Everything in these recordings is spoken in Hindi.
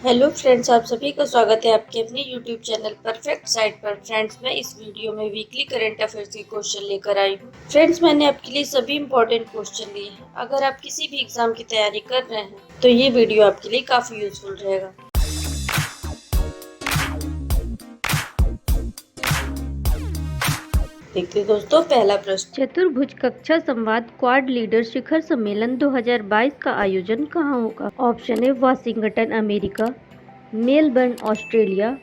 हेलो फ्रेंड्स, आप सभी का स्वागत है आपके अपने यूट्यूब चैनल परफेक्ट साइट पर। फ्रेंड्स, मैं इस वीडियो में वीकली करंट अफेयर्स के क्वेश्चन लेकर आई हूँ। फ्रेंड्स, मैंने आपके लिए सभी इंपॉर्टेंट क्वेश्चन लिए हैं। अगर आप किसी भी एग्जाम की तैयारी कर रहे हैं तो ये वीडियो आपके लिए काफी यूजफुल रहेगा। देखते हैं दोस्तों, पहला प्रश्न, चतुर्भुज कक्षा संवाद क्वाड लीडर शिखर सम्मेलन 2022 का आयोजन कहाँ होगा? ऑप्शन है Washington America, Melbourne Australia,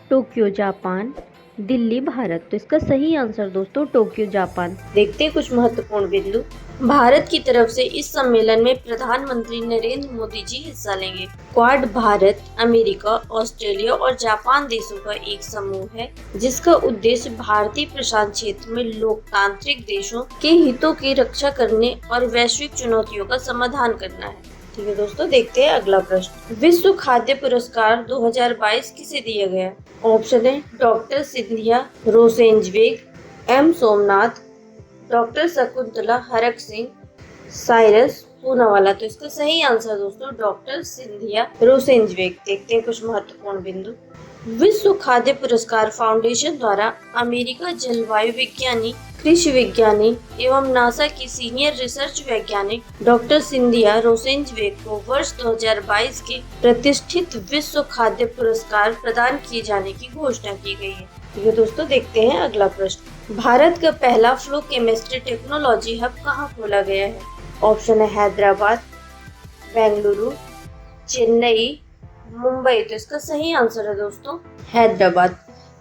Tokyo Japan, Delhi Bharat. तो इसका सही आंसर दोस्तों टोक्यो जापान। देखते हैं कुछ महत्वपूर्ण बिंदु। भारत की तरफ से इस सम्मेलन में प्रधानमंत्री नरेंद्र मोदी जी हिस्सा लेंगे। क्वाड भारत, अमेरिका, ऑस्ट्रेलिया और जापान देशों का एक समूह है जिसका उद्देश्य भारतीय प्रशांत क्षेत्र में लोकतांत्रिक देशों के हितों की रक्षा करने और वैश्विक चुनौतियों का समाधान करना है। ठीक है दोस्तों, देखते हैं अगला प्रश्न। विश्व खाद्य पुरस्कार 2022 किसे दिया गया? ऑप्शन है doctor Cynthia Rosenzweig, M Somnath, doctor Shakuntala Harak Singh, Cyrus Poonawalla. तो इसका सही आंसर दोस्तों डॉक्टर सिंधिया रोसेंजवेग। देखते हैं कुछ महत्वपूर्ण बिंदु। विश्व खाद्य पुरस्कार फाउंडेशन द्वारा अमेरिका जलवायु विज्ञानी, कृषि विज्ञानी एवं नासा की सीनियर रिसर्च वैज्ञानिक डॉक्टर सिंधिया रोसेंजवेग को वर्ष 2022 के प्रतिष्ठित विश्व खाद्य पुरस्कार प्रदान किए जाने की घोषणा की गई है। ठीक है दोस्तों, देखते हैं अगला प्रश्न। भारत का पहला फ्लो केमिस्ट्री टेक्नोलॉजी हब कहाँ खोला गया है? ऑप्शन है हैदराबाद, बेंगलुरु, चेन्नई, मुंबई। तो इसका सही आंसर है दोस्तों हैदराबाद।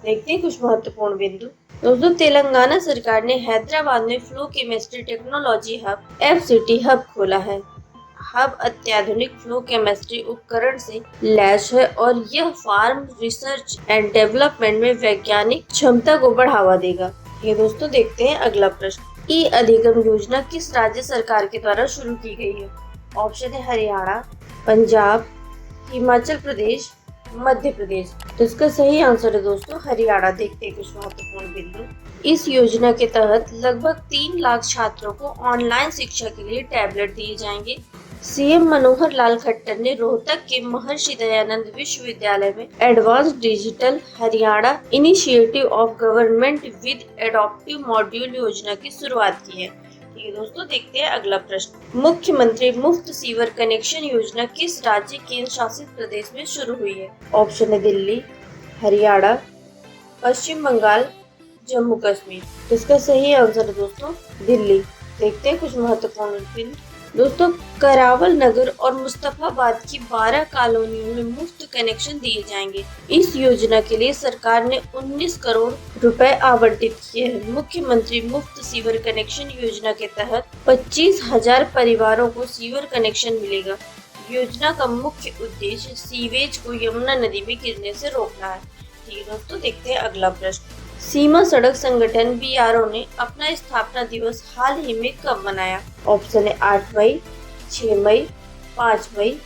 देखते हैं कुछ महत्वपूर्ण बिंदु। दोस्तों, तेलंगाना सरकार ने हैदराबाद में flow chemistry technology hub FCT hub खोला है। हब अत्याधुनिक फ्लो केमिस्ट्री उपकरण से लैस है और यह फार्म रिसर्च एंड डेवलपमेंट में वैज्ञानिक क्षमता को बढ़ावा देगा। ये दोस्तों, देखते हैं अगला प्रश्न। ई अधिगम योजना किस राज्य सरकार के द्वारा शुरू की गई है? ऑप्शन है हरियाणा, पंजाब, हिमाचल प्रदेश, मध्य प्रदेश। तो इसका सही आंसर है दोस्तों हरियाणा। देखते हैं कुछ महत्वपूर्ण बिंदु। इस योजना के तहत लगभग 3 लाख छात्रों को ऑनलाइन शिक्षा के लिए टैबलेट दिए जाएंगे। सीएम मनोहर लाल खट्टर ने रोहतक के महर्षि दयानंद विश्वविद्यालय में advance digital Haryana initiative of government with adaptive module योजना की शुरुआत की है। ठीक है दोस्तों, देखते हैं अगला प्रश्न। मुख्यमंत्री मुफ्त सीवर कनेक्शन योजना किस राज्य केंद्र शासित प्रदेश में शुरू हुई है? ऑप्शन है दिल्ली, हरियाणा, पश्चिम बंगाल, जम्मू कश्मीर। इसका सही आंसर है दोस्तों दिल्ली। देखते हैं कुछ महत्वपूर्ण बिंदु। दोस्तों, करावल नगर और मुस्तफाबाद की 12 कॉलोनियों में मुफ्त कनेक्शन दिए जाएंगे। इस योजना के लिए सरकार ने 19 करोड़ रुपए आवंटित किए हैं। मुख्यमंत्री मुफ्त सीवर कनेक्शन योजना के तहत 25,000 परिवारों को सीवर कनेक्शन मिलेगा। योजना का मुख्य उद्देश्य सीवेज को यमुना नदी में गिरने से रोकना है। ठीक है दोस्तों, देखते हैं अगला प्रश्न। सीमा सड़क संगठन BRO ने अपना स्थापना दिवस हाल ही में कब मनाया? ऑप्शन है 8 मई, 6 मई, 5 मई,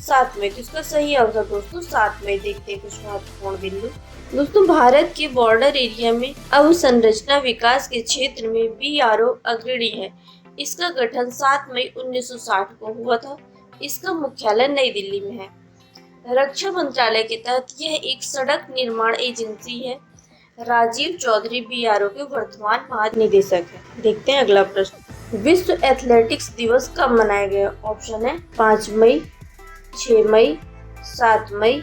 7 मई। तो इसका सही आंसर दोस्तों 7 मई। देखते हैं कुछ महत्वपूर्ण बिंदु। दोस्तों, भारत के बॉर्डर एरिया में अवसंरचना विकास के क्षेत्र में BRO अग्रणी है। इसका गठन 7 मई 1960 को हुआ था। इसका मुख्यालय नई दिल्ली में है। रक्षा मंत्रालय के तहत यह एक सड़क निर्माण एजेंसी है। राजीव चौधरी BRO के वर्तमान महानिदेशक है। देखते हैं अगला प्रश्न। विश्व एथलेटिक्स दिवस कब मनाया गया? ऑप्शन है 5 मई, 6 मई, 7 मई,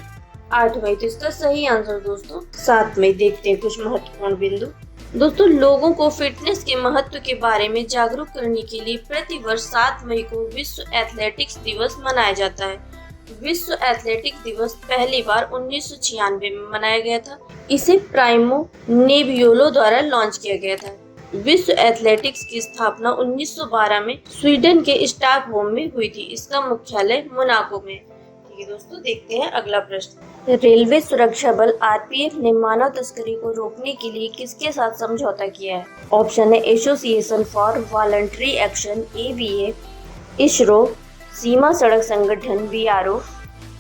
8 मई। तो इसका सही आंसर दोस्तों 7 मई। देखते हैं कुछ महत्वपूर्ण बिंदु। दोस्तों, लोगों को फिटनेस के महत्व के बारे में जागरूक करने के लिए प्रतिवर्ष 7 मई को विश्व एथलेटिक्स दिवस मनाया जाता है। विश्व एथलेटिक्स दिवस पहली बार 1996 में मनाया गया था। इसे प्राइमो नेवियोलो द्वारा लॉन्च किया गया था। विश्व एथलेटिक्स की स्थापना 1912 में स्वीडन के स्टॉकहोम में हुई थी। इसका मुख्यालय मोनाको में। ठीक है दोस्तों, देखते हैं अगला प्रश्न। रेलवे सुरक्षा बल RPF ने मानव तस्करी को रोकने के लिए किसके साथ समझौता किया है? ऑप्शन है association for voluntary action AVA, ISRO, सीमा सड़क संगठन BRO,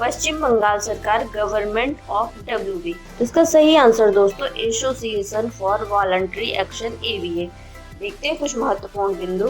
पश्चिम बंगाल सरकार गवर्नमेंट ऑफ WB। इसका सही आंसर दोस्तों association for voluntary action AVA। देखते हैं कुछ महत्वपूर्ण बिंदु।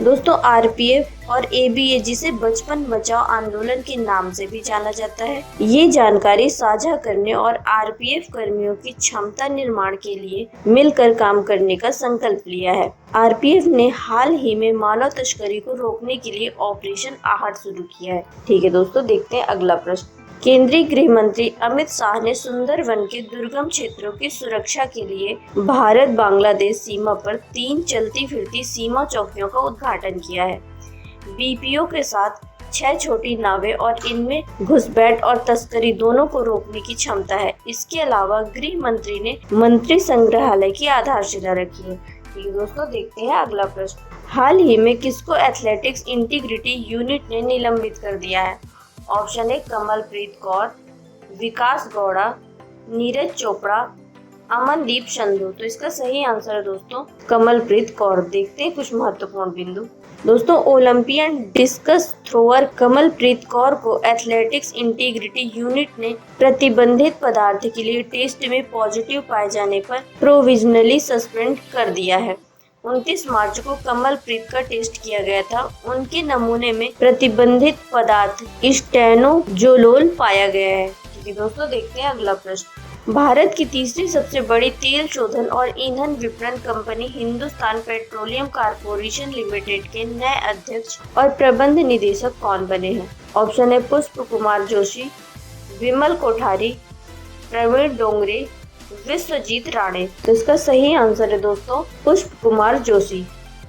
दोस्तों आरपीएफ और एबीए जिसे बचपन बचाओ आंदोलन के नाम से भी जाना जाता है, ये जानकारी साझा करने और आरपीएफ कर्मियों की क्षमता निर्माण के लिए मिलकर काम करने का संकल्प लिया है। आरपीएफ ने हाल ही में मानव तस्करी को रोकने के लिए ऑपरेशन आहट शुरू किया है। ठीक है दोस्तों, देखते हैं अगला प्रश्न। केंद्रीय गृह मंत्री अमित शाह ने सुंदरवन के दुर्गम क्षेत्रों की सुरक्षा के लिए भारत बांग्लादेश सीमा पर 3 चलती फिरती सीमा चौकियों का उद्घाटन किया है। बीपीओ के साथ 6 छोटी नावें और इनमें घुसपैठ और तस्करी दोनों को रोकने की क्षमता है। इसके अलावा गृह मंत्री ने मंत्री संग्रहालय की आधारशिला रखी है। ठीक है दोस्तों, देखते हैं अगला प्रश्न। हाल ही में किसको एथलेटिक्स इंटीग्रिटी यूनिट ने निलंबित कर दिया है? ऑप्शन है कमलप्रीत कौर, विकास गौड़ा, नीरज चोपड़ा, अमनदीप संधू। तो इसका सही आंसर है दोस्तों कमलप्रीत कौर। देखते हैं कुछ महत्वपूर्ण बिंदु। दोस्तों Olympian discuss thrower Kamalpreet Kaur को एथलेटिक्स इंटीग्रिटी यूनिट ने प्रतिबंधित पदार्थ के लिए टेस्ट में पॉजिटिव पाए जाने पर प्रोविजनली सस्पेंड कर दिया है। 29 मार्च को कमलप्रीत का टेस्ट किया गया था। उनके नमूने में प्रतिबंधित पदार्थ स्टेनोजोलोल पाया गया है। ठीक है दोस्तों, देखते हैं अगला प्रश्न। भारत की तीसरी सबसे बड़ी तेल शोधन और ईंधन विपणन company Hindustan petroleum corporation limited के नए अध्यक्ष और प्रबंध निदेशक कौन बने हैं? ऑप्शन है पुष्प कुमार जोशी, विमल कोठारी, प्रवीण डोंगरे, विश्वजीत राणे। तो इसका सही आंसर है दोस्तों पुष्प कुमार जोशी।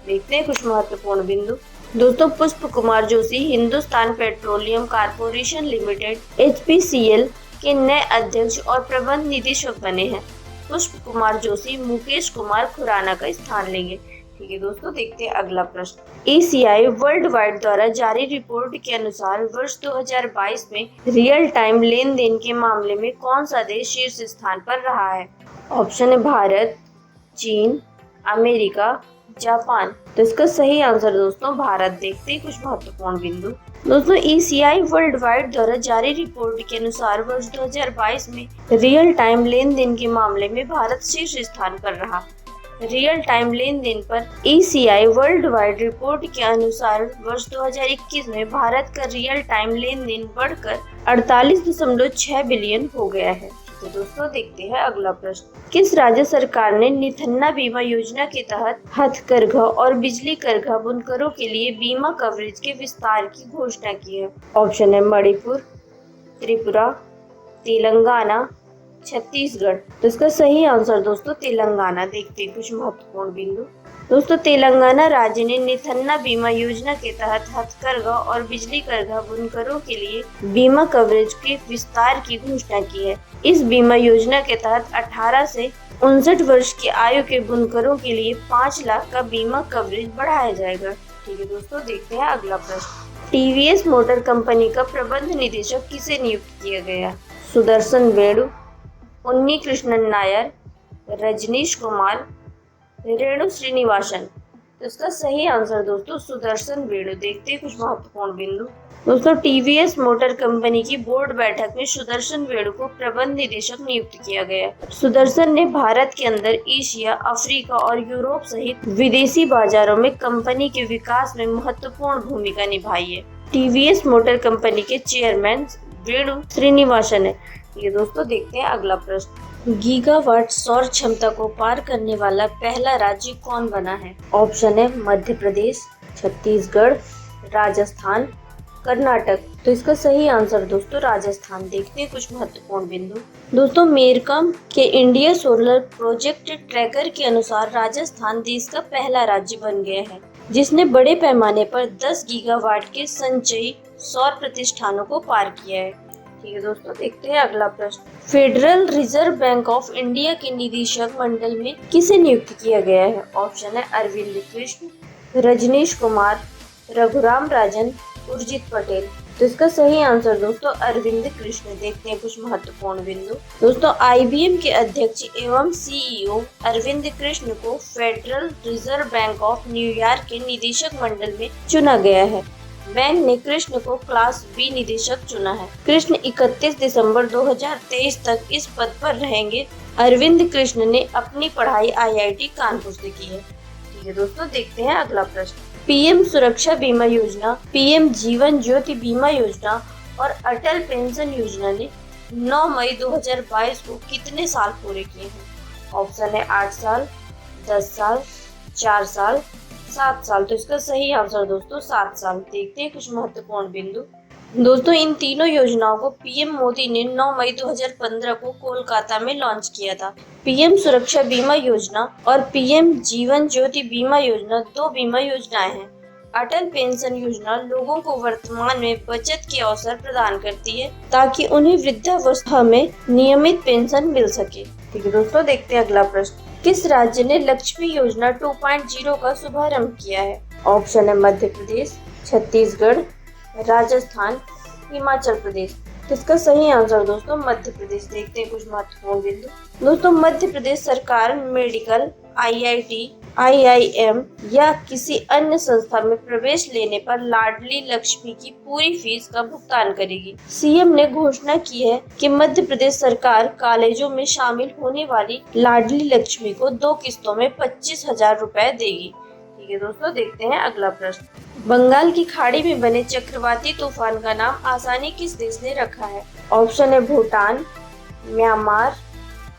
देखते हैं कुछ महत्वपूर्ण बिंदु। दोस्तों पुष्प Kumar Joshi Hindustan petroleum corporation limited HPCL के नए अध्यक्ष और प्रबंध निदेशक बने हैं। पुष्प कुमार जोशी मुकेश कुमार खुराना का स्थान लेंगे। ठीक है दोस्तों, देखते हैं अगला प्रश्न। ACI वर्ल्ड वाइड द्वारा जारी रिपोर्ट के अनुसार वर्ष 2022 में रियल टाइम लेन देन के मामले में कौन सा देश शीर्ष स्थान पर रहा है? ऑप्शन है भारत, चीन, अमेरिका, जापान। तो इसका सही आंसर दोस्तों भारत। देखते हैं कुछ महत्वपूर्ण बिंदु। दोस्तों ACI वर्ल्ड वाइड द्वारा जारी रिपोर्ट के अनुसार वर्ष 2022 में रियल टाइम लेन देन के मामले में भारत शीर्ष स्थान पर रहा। रियल टाइम लेन देन पर ACI वर्ल्ड वाइड रिपोर्ट के अनुसार वर्ष 2021 में भारत का रियल टाइम लेन देन बढ़कर 48.6 बिलियन हो गया है। तो दोस्तों देखते हैं अगला प्रश्न। किस राज्य सरकार ने निथन्ना बीमा योजना के तहत हथकरघा और बिजली करघा बुनकरों के लिए बीमा कवरेज के विस्तार की घोषणा की है? ऑप्शन है मणिपुर, त्रिपुरा, तेलंगाना, छत्तीसगढ़। तो इसका सही आंसर दोस्तों तेलंगाना। देखते हैं कुछ महत्वपूर्ण बिंदु। दोस्तों तेलंगाना राज्य ने निथन्ना बीमा योजना के तहत हथकरघा और बिजली करघा बुनकरों के लिए बीमा कवरेज के विस्तार की घोषणा की है। इस बीमा योजना के तहत 18 से 59 वर्ष की आयु के बुनकरों के लिए 5 लाख का बीमा कवरेज बढ़ाया जाएगा। ठीक है दोस्तों, देखते हैं अगला प्रश्न। TVS मोटर कंपनी का प्रबंध निदेशक किसे नियुक्त किया गया? सुदर्शन वेणु, उन्नी कृष्णन नायर, रजनीश कुमार, रेणु श्रीनिवासन। तो इसका सही आंसर दोस्तों सुदर्शन वेणु। देखते हैं कुछ महत्वपूर्ण बिंदु। दोस्तों TVS मोटर कंपनी की बोर्ड बैठक में सुदर्शन वेणु को प्रबंध निदेशक नियुक्त किया गया। सुदर्शन ने भारत के अंदर एशिया, अफ्रीका और यूरोप सहित विदेशी बाजारों में कंपनी के विकास में महत्वपूर्ण भूमिका निभाई है। TVS मोटर कंपनी के चेयरमैन वेणु श्रीनिवासन है। ये दोस्तों देखते हैं अगला प्रश्न। गीगावाट सौर क्षमता को पार करने वाला पहला राज्य कौन बना है? ऑप्शन है मध्य प्रदेश, छत्तीसगढ़, राजस्थान, कर्नाटक। तो इसका सही आंसर दोस्तों राजस्थान। देखते हैं कुछ महत्वपूर्ण बिंदु। दोस्तों मेरकम के इंडिया सोलर प्रोजेक्ट ट्रैकर के अनुसार राजस्थान देश का पहला राज्य बन गया है जिसने बड़े पैमाने पर 10 गीगावाट के संचयी सौर प्रतिष्ठानों को पार किया है। ठीक है दोस्तों, देखते हैं अगला प्रश्न। Federal reserve bank of India के निदेशक मंडल में किसे नियुक्त किया गया है? ऑप्शन है अरविंद कृष्ण, रजनीश कुमार, रघुराम राजन, उर्जित पटेल। तो इसका सही आंसर दोस्तों अरविंद कृष्ण। देखते हैं कुछ महत्वपूर्ण बिंदु। दोस्तों IBM के अध्यक्ष एवं CEO अरविंद कृष्ण को federal reserve bank of New York के निदेशक मंडल में चुना गया है। बैंक ने कृष्ण को क्लास B निदेशक चुना है। कृष्ण 31 दिसंबर 2023 तक इस पद पर रहेंगे। अरविंद कृष्ण ने अपनी पढ़ाई IIT कानपुर से की है। ठीक है दोस्तों, देखते हैं अगला प्रश्न। पीएम सुरक्षा बीमा योजना, पीएम जीवन ज्योति बीमा योजना और अटल पेंशन योजना ने 9 मई 2022 को कितने साल पूरे किए हैं? ऑप्शन है 8 साल, 10 साल, 4 साल, 7 साल। तो इसका सही आंसर दोस्तों 7 साल। देखते हैं कुछ महत्वपूर्ण बिंदु। दोस्तों इन तीनों योजनाओं को पीएम मोदी ने 9 मई 2015 को कोलकाता में लॉन्च किया था। पीएम सुरक्षा बीमा योजना और पीएम जीवन ज्योति बीमा योजना 2 बीमा योजनाएं हैं। अटल पेंशन योजना लोगों को वर्तमान में बचत के अवसर प्रदान करती है ताकि उन्हें वृद्धावस्था में नियमित पेंशन मिल सके। ठीक है दोस्तों, देखते हैं अगला प्रश्न। किस राज्य ने लक्ष्मी योजना 2.0 का शुभारंभ किया है? ऑप्शन है मध्य प्रदेश, छत्तीसगढ़, राजस्थान, हिमाचल प्रदेश। तो इसका सही आंसर दोस्तों मध्य प्रदेश। देखते हैं कुछ महत्वपूर्ण बिंदु। दोस्तों मध्य प्रदेश सरकार मेडिकल, आईआईटी, आईआईएम या किसी अन्य संस्था में प्रवेश लेने पर लाडली लक्ष्मी की पूरी फीस का भुगतान करेगी। सीएम ने घोषणा की है कि मध्य प्रदेश सरकार कॉलेजों में शामिल होने वाली लाडली लक्ष्मी को 2 किस्तों में 25,000 रुपए देगी। ठीक है दोस्तों, देखते हैं अगला प्रश्न। बंगाल की खाड़ी में बने चक्रवाती तूफान का नाम आसानी किस देश ने रखा है? ऑप्शन है भूटान, म्यांमार,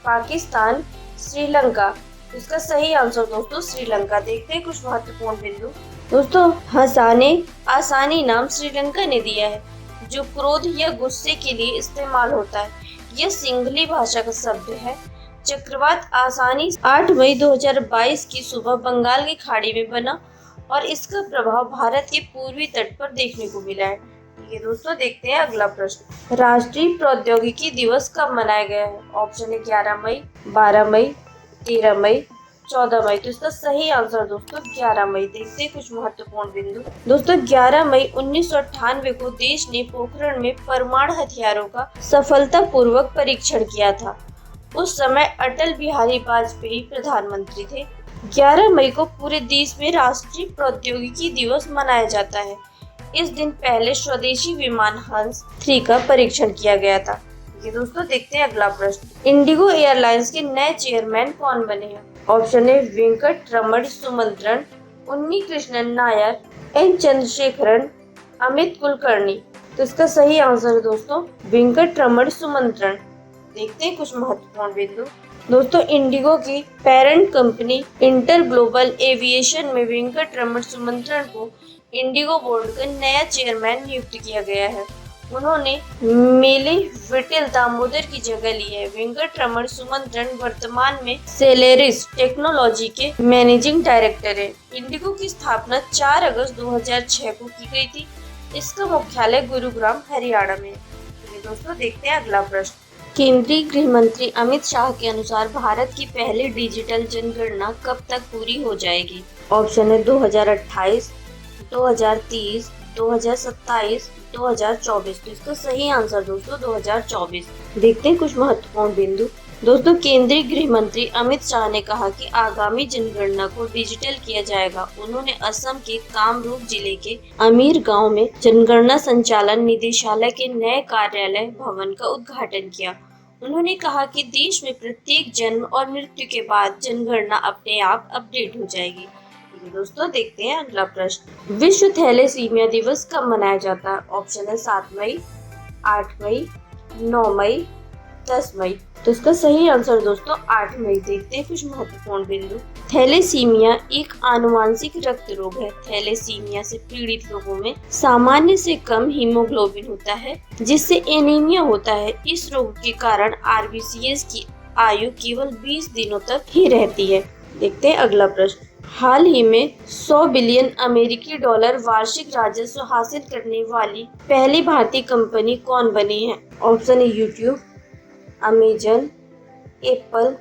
पाकिस्तान, श्रीलंका। इसका सही आंसर दोस्तों श्रीलंका। देखते हैं कुछ महत्वपूर्ण बिंदु। दोस्तों हंसाने आसानी नाम श्रीलंका ने दिया है जो क्रोध या गुस्से के लिए इस्तेमाल होता है। यह सिंघली भाषा का शब्द है। चक्रवात आसानी 8 मई 2022 की सुबह बंगाल की खाड़ी में बना और इसका प्रभाव भारत के पूर्वी तट पर देखने को मिला है। ठीक है दोस्तों, देखते हैं अगला प्रश्न। राष्ट्रीय प्रौद्योगिकी दिवस कब मनाया गया है? ऑप्शन है 11 मई, 12 मई, 13 मई, 14 मई। तो इसका सही आंसर दोस्तों 11 मई। देखते हैं कुछ महत्वपूर्ण बिंदु। दोस्तों 11 मई 1998 को देश ने पोखरण में परमाणु हथियारों का सफलतापूर्वक परीक्षण किया था। उस समय अटल बिहारी वाजपेयी प्रधानमंत्री थे। 11 मई को पूरे देश में राष्ट्रीय प्रौद्योगिकी दिवस मनाया जाता है। इस दिन पहले स्वदेशी विमान हंस 3 का परीक्षण किया गया था। ये दोस्तों देखते हैं अगला प्रश्न। इंडिगो एयरलाइंस के नए चेयरमैन कौन बने हैं? ऑप्शन है वेंकट रमण सुमंत्रन, उन्नी कृष्णन नायर, एन चंद्रशेखरन, अमित कुलकर्णी। तो इसका सही आंसर है दोस्तों वेंकट रमण सुमंत्रन। देखते हैं कुछ महत्वपूर्ण बिंदु। दोस्तों इंडिगो की parent company inter global aviation में वेंकट रमण सुमंत्रन को इंडिगो बोर्ड का नया चेयरमैन नियुक्त किया गया है। उन्होंने मेले विटिल दामोदर की जगह ली है। वेंकट रमण सुमंत्रन वर्तमान में सेलेरिस टेक्नोलॉजी के मैनेजिंग डायरेक्टर है। इंडिगो की स्थापना 4 अगस्त 2006 को की गई थी। इसका मुख्यालय गुरुग्राम हरियाणा में है। दोस्तों देखते हैं अगला प्रश्न। केंद्रीय गृह मंत्री अमित शाह के अनुसार भारत की पहली डिजिटल जनगणना कब तक पूरी हो जाएगी? ऑप्शन है 2028, 2030, 2027, 2024। तो इसका सही आंसर दोस्तों 2024। देखते हैं कुछ महत्वपूर्ण बिंदु। दोस्तों केंद्रीय गृह मंत्री अमित शाह ने कहा कि आगामी जनगणना को डिजिटल किया जाएगा। उन्होंने असम के कामरूप जिले के अमीर गांव में जनगणना संचालन निदेशालय के नए कार्यालय भवन का उद्घाटन किया। उन्होंने कहा कि देश में प्रत्येक जन्म और मृत्यु के बाद जनगणना अपने आप अपडेट हो जाएगी। दोस्तों देखते हैं अगला प्रश्न। विश्व थैलेसीमिया दिवस कब मनाया जाता है? ऑप्शन है 7 मई, 8 मई, 9 मई, 10 मई। तो इसका सही आंसर दोस्तों 8 मई। देखते हैं कुछ महत्वपूर्ण बिंदु। थैलेसीमिया एक आनुवांशिक रक्त रोग है। थैलेसीमिया से पीड़ित लोगों में सामान्य से कम हीमोग्लोबिन होता है जिससे एनीमिया होता है। इस रोग के कारण आरबीसीएस की आयु केवल 20 दिनों तक ही रहती है। देखते हैं अगला प्रश्न। हाल ही में 100 बिलियन अमेरिकी डॉलर वार्षिक राजस्व हासिल करने वाली पहली भारतीय कंपनी कौन बनी है? ऑप्शन है यूट्यूब, अमेजन, एप्पल,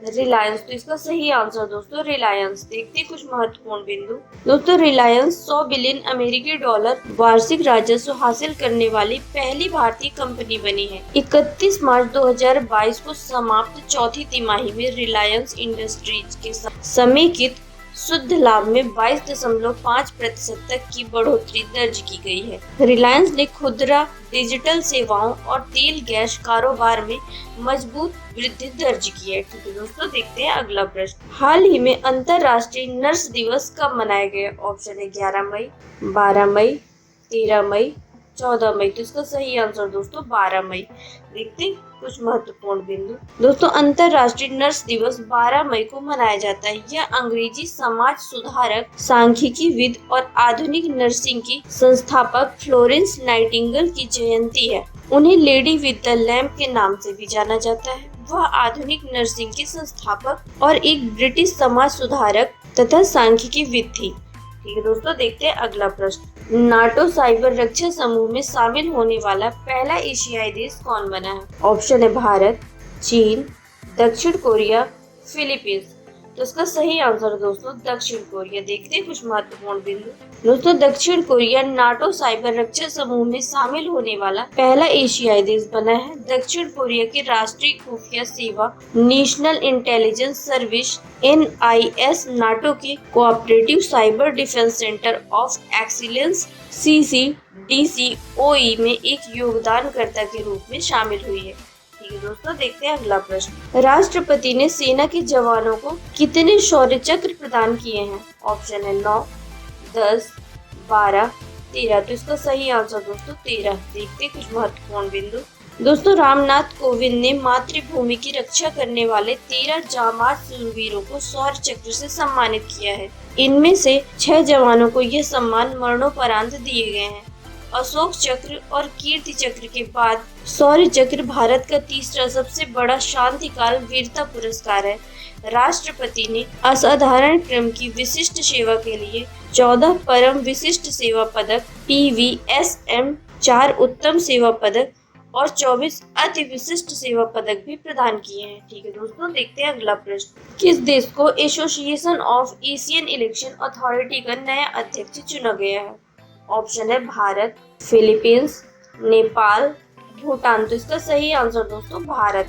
रिलायंस। तो इसका सही आंसर दोस्तों रिलायंस। देखते हैं कुछ महत्वपूर्ण बिंदु। दोस्तों रिलायंस 100 बिलियन अमेरिकी डॉलर वार्षिक राजस्व हासिल करने वाली पहली भारतीय कंपनी बनी है। 31 मार्च 2022 को समाप्त चौथी तिमाही में रिलायंस इंडस्ट्रीज के समेकित शुद्ध लाभ में 22.5% तक की बढ़ोतरी दर्ज की गई है। रिलायंस ने खुदरा डिजिटल सेवाओं और तेल गैस कारोबार में मजबूत वृद्धि दर्ज की है। ठीक है दोस्तों, देखते हैं अगला प्रश्न। हाल ही में अंतर्राष्ट्रीय नर्स दिवस कब मनाया गया? ऑप्शन है 11 मई, 12 मई, 13 मई, 14 मई। तो इसका सही आंसर दोस्तों 12 मई। देखते हैं कुछ महत्वपूर्ण बिंदु। दोस्तों, अंतर्राष्ट्रीय नर्स दिवस 12 मई को मनाया जाता है। यह अंग्रेजी समाज सुधारक, सांख्यिकीविद और आधुनिक नर्सिंग की संस्थापक फ्लोरेंस नाइटिंगेल की जयंती है। उन्हें लेडी विद द लैम्प के नाम से भी जाना जाता है। वह आधुनिक नर्सिंग के संस्थापक और एक ब्रिटिश समाज सुधारक तथा सांख्यिकीविद थी। ठीक है दोस्तों, देखते हैं अगला प्रश्न। नाटो साइबर रक्षा समूह में शामिल होने वाला पहला एशियाई देश कौन बना है? ऑप्शन है भारत, चीन, दक्षिण कोरिया, फिलीपींस। तो इसका सही आंसर दोस्तों दक्षिण कोरिया। देखते हैं कुछ महत्वपूर्ण बिंदु। दोस्तों, दक्षिण कोरिया नाटो साइबर रक्षा समूह में शामिल होने वाला पहला एशियाई देश बना है। दक्षिण कोरिया की राष्ट्रीय खुफिया सेवा national intelligence service NIS NATO के cooperative cyber defence centre of excellence CCDCOE में एक योगदानकर्ता के रूप में शामिल हुई है। ठीक है दोस्तों, देखते हैं अगला प्रश्न। राष्ट्रपति ने सेना के जवानों को कितने शौर्य चक्र प्रदान किए हैं? ऑप्शन है 9, 10, 12, 13। तो इसका सही आंसर दोस्तों 13। देखते हैं कुछ महत्वपूर्ण बिंदु। दोस्तों, रामनाथ कोविंद ने मातृभूमि की रक्षा करने वाले 13 जांबाज शूरवीरों को शौर्य चक्र से सम्मानित किया है। इनमें से 6 जवानों को यह सम्मान मरणोपरांत दिए गए हैं। अशोक चक्र और कीर्ति चक्र के बाद शौर्य चक्र भारत का तीसरा सबसे बड़ा शांतिकाल वीरता पुरस्कार है। राष्ट्रपति ने असाधारण क्रम की विशिष्ट सेवा के लिए 14 परम विशिष्ट सेवा पदक, PVSM 4 उत्तम सेवा पदक और 24 अति विशिष्ट सेवा पदक भी प्रदान किए हैं। ठीक है दोस्तों, देखते हैं अगला प्रश्न। किस देश को association of Asian election authority का नया अध्यक्ष चुना गया है? ऑप्शन है भारत, फिलीपींस, नेपाल, भूटान। तो इसका सही आंसर दोस्तों भारत।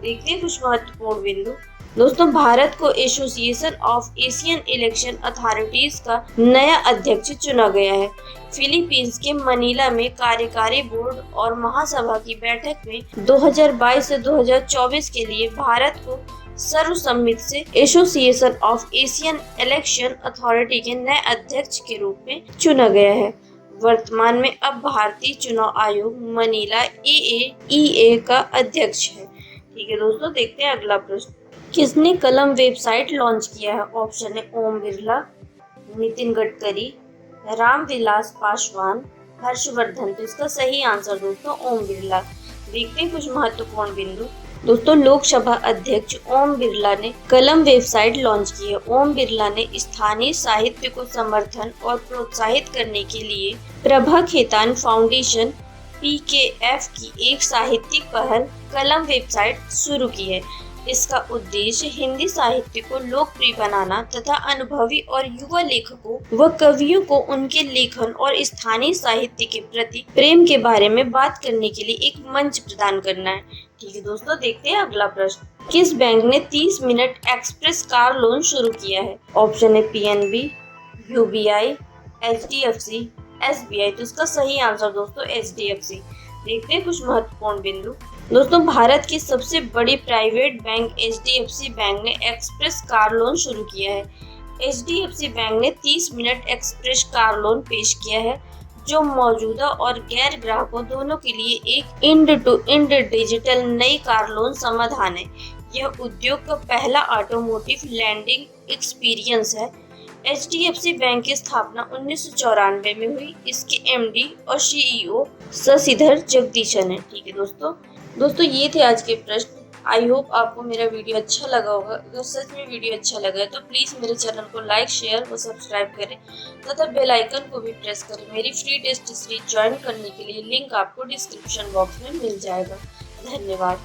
देखते हैं कुछ महत्वपूर्ण बिंदु। दोस्तों, भारत को association of Asian election authorities का नया अध्यक्ष चुना गया है। फिलीपींस के मनीला में कार्यकारी बोर्ड और महासभा की बैठक में 2022 से 2024 के लिए भारत को सर्वसम्मति से association of Asian election authority के नए अध्यक्ष के रूप में चुना गया है। वर्तमान में अब भारतीय चुनाव आयोग मनीला AAEA का अध्यक्ष है। ठीक है दोस्तों, देखते हैं अगला प्रश्न। किसने कलम वेबसाइट लॉन्च किया है? ऑप्शन है ओम बिरला, नितिन गडकरी, रामविलास पासवान, हर्षवर्धन। तो इसका सही आंसर दोस्तों ओम बिरला। देखते हैं कुछ महत्वपूर्ण बिंदु। दोस्तों, लोकसभा अध्यक्ष ओम बिरला ने कलम वेबसाइट लॉन्च की है। ओम बिरला ने स्थानीय साहित्य को समर्थन और प्रोत्साहित करने के लिए प्रभा खेतान फाउंडेशन PKF की एक साहित्यिक पहल कलम वेबसाइट शुरू की है। इसका उद्देश्य हिंदी साहित्य को लोकप्रिय बनाना तथा अनुभवी और युवा लेखकों व कवियों को उनके लेखन और स्थानीय साहित्य के प्रति प्रेम के बारे में बात करने के लिए एक मंच प्रदान करना है। ठीक है दोस्तों, देखते हैं अगला प्रश्न। किस बैंक ने 30 मिनट एक्सप्रेस कार लोन शुरू किया है? ऑप्शन है PNB, UBI, HDFC, SBI। तो इसका सही आंसर दोस्तों HDFC। देखते हैं कुछ महत्वपूर्ण बिंदु। दोस्तों, भारत की सबसे बड़ी प्राइवेट बैंक HDFC बैंक ने एक्सप्रेस कार लोन शुरू किया है। HDFC बैंक ने 30 मिनट एक्सप्रेस कार लोन पेश किया है, जो मौजूदा और गैर ग्राहकों दोनों के लिए एक इंड टू इंड डिजिटल नई कार लोन समाधान है। यह उद्योग का पहला ऑटोमोटिव लैंडिंग एक्सपीरियंस है। HDFC बैंक की स्थापना 1994 में हुई। इसके MD और CEO शशिधर जगदीशन है। ठीक है दोस्तों ये थे आज के प्रश्न। आई होप आपको मेरा वीडियो अच्छा लगा होगा। अगर सच में वीडियो अच्छा लगा है तो प्लीज़ मेरे चैनल को लाइक, शेयर व सब्सक्राइब करें तथा बेल आइकन को भी प्रेस करें। मेरी फ्री टेस्ट सीरीज ज्वाइन करने के लिए लिंक आपको डिस्क्रिप्शन बॉक्स में मिल जाएगा। धन्यवाद।